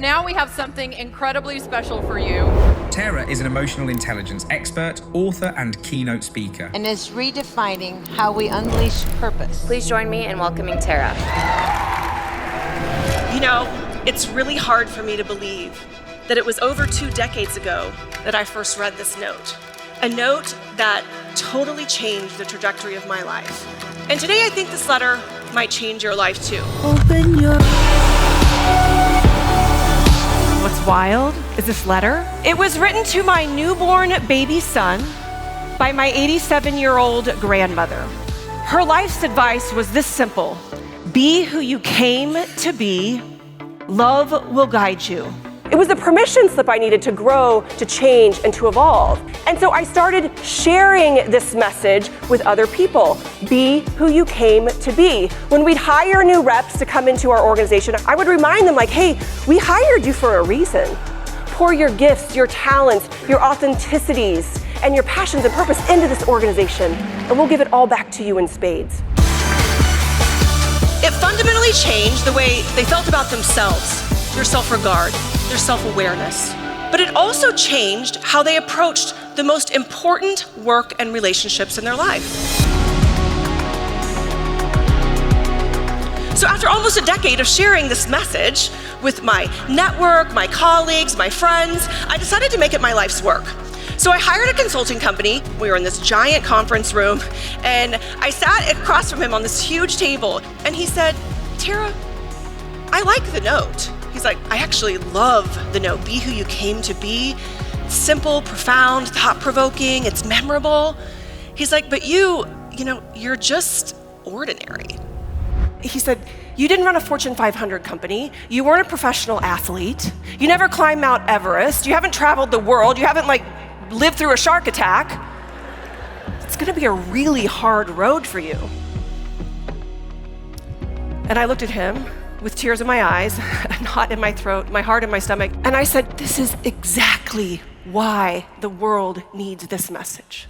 now we have something incredibly special for you. Tara is an emotional intelligence expert, author, and keynote speaker. And is redefining how we unleash purpose. Please join me in welcoming Tara. You know, it's really hard for me to believe that it was over 2 decades ago that I first read this note. A note that totally changed the trajectory of my life. And today I think this letter might change your life too. Open your... What's wild is this letter. It was written to my newborn baby son by my 87-year-old grandmother. Her life's advice was this simple: be who you came to be. Love will guide you. It was the permission slip I needed to grow, to change, and to evolve. And so I started sharing this message with other people. Be who you came to be. When we'd hire new reps to come into our organization, I would remind them like, hey, we hired you for a reason. Pour your gifts, your talents, your authenticities, and your passions and purpose into this organization, and we'll give it all back to you in spades. It fundamentally changed the way they felt about themselves, their self-regard, their self-awareness. But it also changed how they approached the most important work and relationships in their life. So after almost a decade of sharing this message with my network, my colleagues, my friends, I decided to make it my life's work. So I hired a consulting company. We were in this giant conference room, and I sat across from him on this huge table, and he said, Tara, I like the note. He's like, I actually love the note. Be who you came to be. It's simple, profound, thought-provoking, it's memorable. He's like, but you're just ordinary. He said, you didn't run a Fortune 500 company. You weren't a professional athlete. You never climbed Mount Everest. You haven't traveled the world. You haven't lived through a shark attack. It's gonna be a really hard road for you. And I looked at him with tears in my eyes, a knot in my throat, my heart in my stomach, and I said, this is exactly why the world needs this message.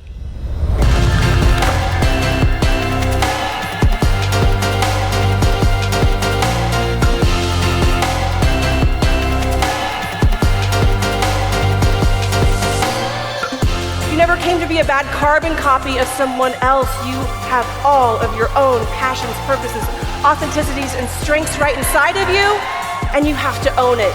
You never came to be a bad carbon copy of someone else. You have all of your own passions, purposes, authenticities, and strengths right inside of you, and you have to own it.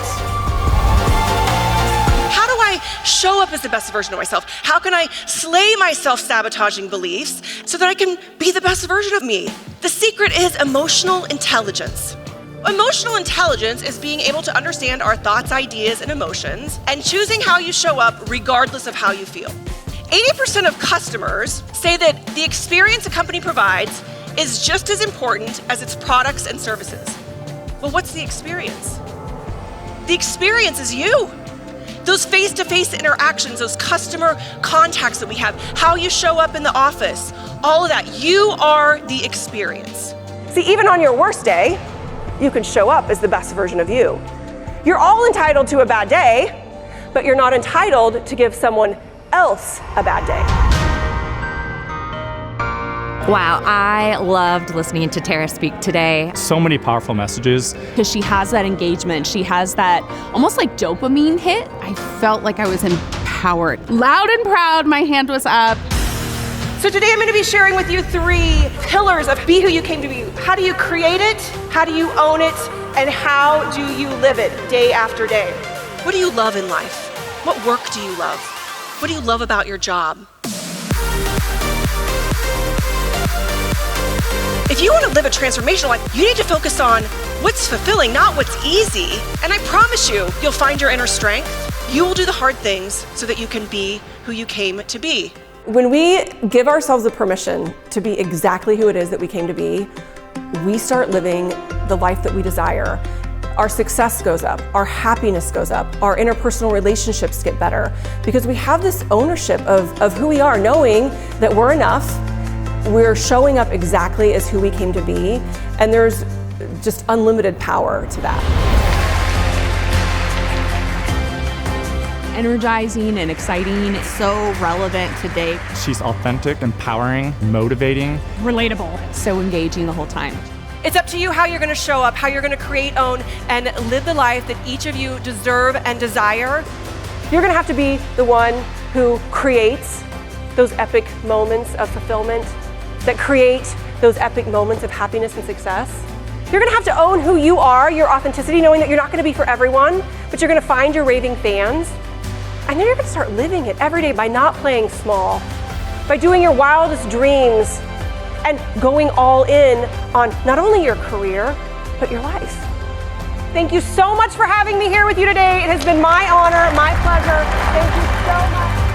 How do I show up as the best version of myself? How can I slay my self-sabotaging beliefs so that I can be the best version of me? The secret is emotional intelligence. Emotional intelligence is being able to understand our thoughts, ideas, and emotions, and choosing how you show up regardless of how you feel. 80% of customers say that the experience a company provides is just as important as its products and services. Well, what's the experience? The experience is you. Those face-to-face interactions, those customer contacts that we have, how you show up in the office, all of that, you are the experience. See, even on your worst day, you can show up as the best version of you. You're all entitled to a bad day, but you're not entitled to give someone else a bad day. Wow, I loved listening to Tara speak today. So many powerful messages. Because she has that engagement. She has that almost like dopamine hit. I felt like I was empowered. Loud and proud, my hand was up. So today I'm going to be sharing with you 3 pillars of be who you came to be. How do you create it? How do you own it? And how do you live it day after day? What do you love in life? What work do you love? What do you love about your job? If you want to live a transformational life, you need to focus on what's fulfilling, not what's easy. And I promise you, you'll find your inner strength. You will do the hard things so that you can be who you came to be. When we give ourselves the permission to be exactly who it is that we came to be, we start living the life that we desire. Our success goes up, our happiness goes up, our interpersonal relationships get better, because we have this ownership of who we are, knowing that we're enough, we're showing up exactly as who we came to be, and there's just unlimited power to that. Energizing and exciting. So relevant today. She's authentic, empowering, motivating. Relatable. So engaging the whole time. It's up to you how you're gonna show up, how you're gonna create, own, and live the life that each of you deserve and desire. You're gonna have to be the one who creates those epic moments of fulfillment, that create those epic moments of happiness and success. You're gonna have to own who you are, your authenticity, knowing that you're not gonna be for everyone, but you're gonna find your raving fans. And then you're gonna start living it every day by not playing small, by doing your wildest dreams and going all in on not only your career, but your life. Thank you so much for having me here with you today. It has been my honor, my pleasure. Thank you so much.